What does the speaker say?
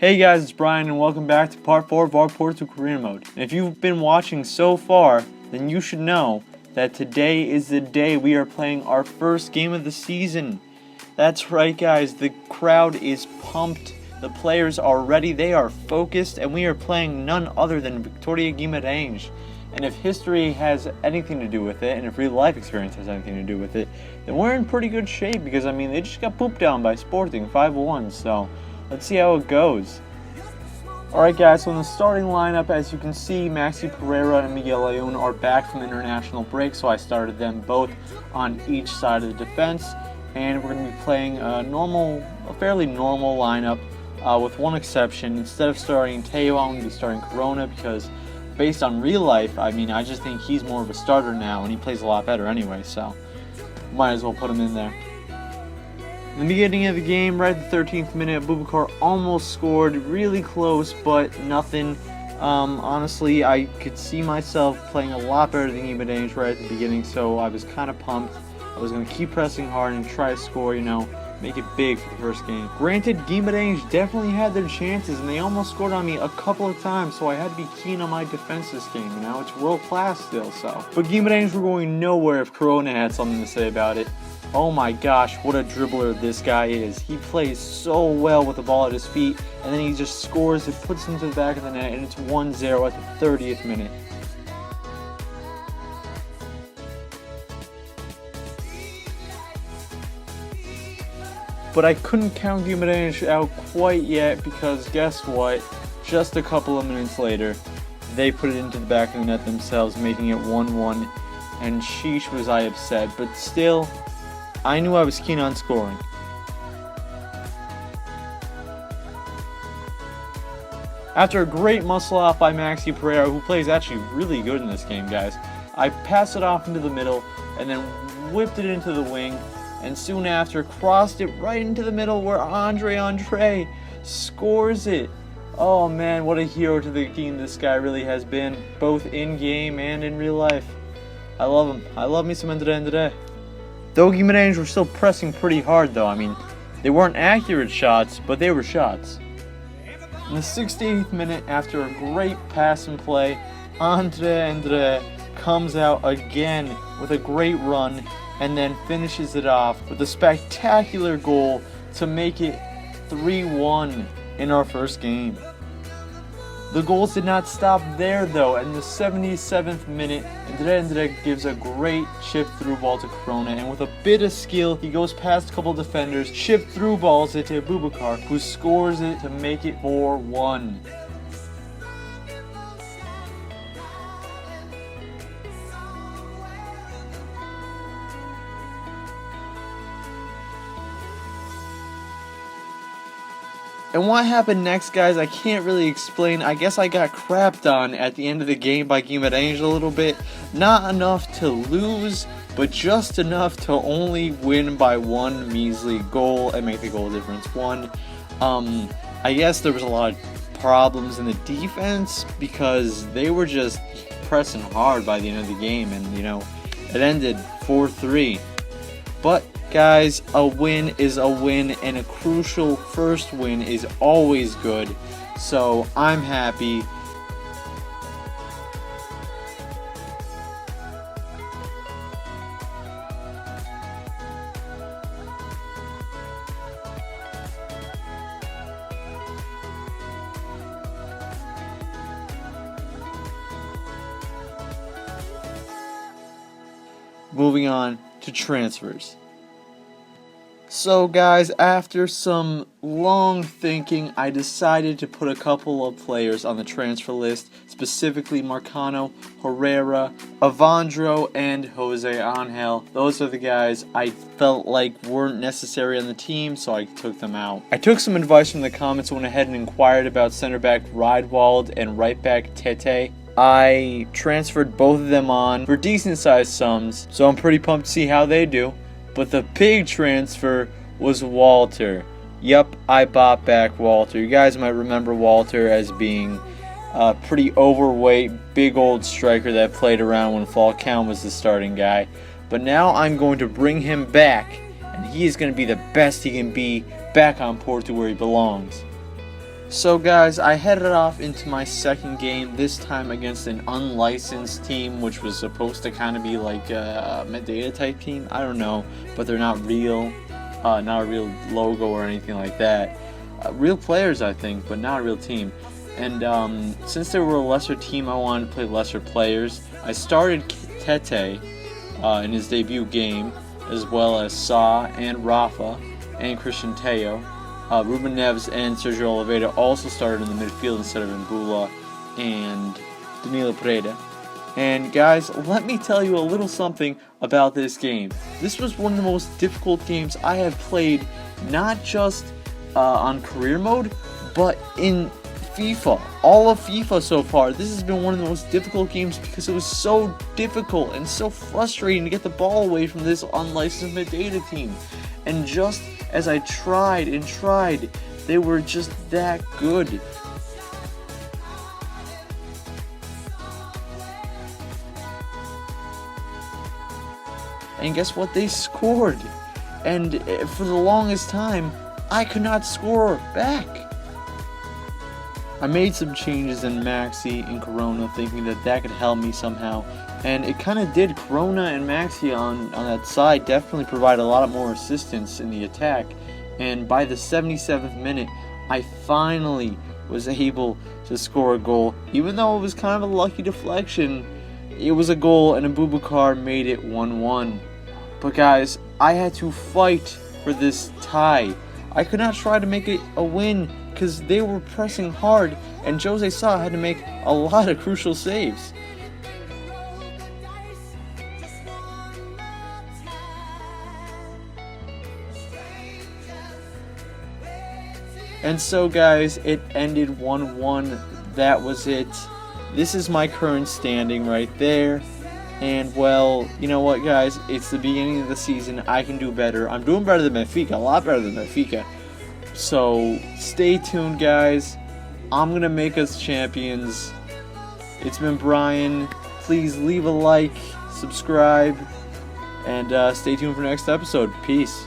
Hey guys, it's Brian and welcome back to part 4 of our Porto career mode. And if you've been watching so far, then you should know that today is the day we are playing our first game of the season. That's right guys, the crowd is pumped, the players are ready, they are focused, and we are playing none other than Vitória Guimaraes. And if history has anything to do with it, and if real life experience has anything to do with it, then we're in pretty good shape because I mean they just got pooped down by Sporting 5-1, so let's see how it goes. Alright guys, so in the starting lineup, as you can see, Maxi Pereira and Miguel Leon are back from the international break, so I started them both on each side of the defense. And we're going to be playing a fairly normal lineup with one exception. Instead of starting Teo, I'm going to be starting Corona because based on real life, I mean, I just think he's more of a starter now and he plays a lot better anyway, so might as well put him in there. In the beginning of the game, right at the 13th minute, Boubacar almost scored, really close, but nothing. Honestly, I could see myself playing a lot better than Guimaraes right at the beginning, so I was kind of pumped. I was going to keep pressing hard and try to score, make it big for the first game. Granted, Guimaraes definitely had their chances, and they almost scored on me a couple of times, so I had to be keen on my defense this game, It's world class still, so. But Guimaraes were going nowhere if Corona had something to say about it. Oh my gosh, what a dribbler this guy is. He plays so well with the ball at his feet, and then he just scores, it puts him to the back of the net, and it's 1-0 at the 30th minute. But I couldn't count Guimaraes out quite yet because guess what? Just a couple of minutes later, they put it into the back of the net themselves, making it 1-1, and sheesh was I upset, but still, I knew I was keen on scoring. After a great muscle off by Maxi Pereira, who plays actually really good in this game, guys, I passed it off into the middle and then whipped it into the wing, and soon after crossed it right into the middle where Andre scores it. Oh man, what a hero to the team this guy really has been, both in game and in real life. I love him. I love me some Andre. Though Guimaraes were still pressing pretty hard though, I mean, they weren't accurate shots, but they were shots. In the 68th minute, after a great pass and play, Andre comes out again with a great run and then finishes it off with a spectacular goal to make it 3-1 in our first game. The goals did not stop there though. In the 77th minute, Andre gives a great chip through ball to Corona, and with a bit of skill, he goes past a couple defenders, chip through balls it to Boubacar, who scores it to make it 4-1. And what happened next, guys, I can't really explain. I guess I got crapped on at the end of the game by Guimaraes a little bit. Not enough to lose, but just enough to only win by one measly goal and make the goal difference 1. I guess there was a lot of problems in the defense because they were just pressing hard by the end of the game, and it ended 4-3. But guys, a win is a win, and a crucial first win is always good, so I'm happy. Moving on to transfers. So guys, after some long thinking, I decided to put a couple of players on the transfer list, specifically Marcano, Herrera, Avandro, and Jose Angel. Those are the guys I felt like weren't necessary on the team, so I took them out. I took some advice from the comments and went ahead and inquired about center back Riedwald and right back Tete. I transferred both of them on for decent sized sums, so I'm pretty pumped to see how they do. But the big transfer was Walter. Yup, I bought back Walter. You guys might remember Walter as being a pretty overweight, big old striker that played around when Falcao was the starting guy. But now I'm going to bring him back, and he is going to be the best he can be back on Porto where he belongs. So guys, I headed off into my second game, this time against an unlicensed team, which was supposed to kind of be like a Medea type team. I don't know, but they're not real, not a real logo or anything like that. Real players, I think, but not a real team. And since they were a lesser team, I wanted to play lesser players. I started Tete in his debut game, as well as Sa and Rafa and Christian Teo. Ruben Neves and Sergio Oliveira also started in the midfield instead of Mbula and Danilo Pereira. And guys, let me tell you a little something about this game. This was one of the most difficult games I have played, not just on career mode, but in FIFA. All of FIFA so far. This has been one of the most difficult games because it was so difficult and so frustrating to get the ball away from this unlicensed Medea team. And just as I tried and tried, they were just that good. And guess what? They scored. And for the longest time, I could not score back. I made some changes in Maxi and Corona, thinking that could help me somehow. And it kind of did. Corona and Maxi on that side definitely provided a lot more assistance in the attack. And by the 77th minute, I finally was able to score a goal. Even though it was kind of a lucky deflection, it was a goal, and Abubakar made it 1-1. But guys, I had to fight for this tie. I could not try to make it a win because they were pressing hard, and Jose Sa had to make a lot of crucial saves. And so guys, it ended 1-1. That was it. This is my current standing right there. And well, you know what guys, it's the beginning of the season. I can do better. I'm doing better than Benfica, a lot better than Benfica. So stay tuned guys. I'm going to make us champions. It's been Brian. Please leave a like, subscribe, and stay tuned for the next episode. Peace.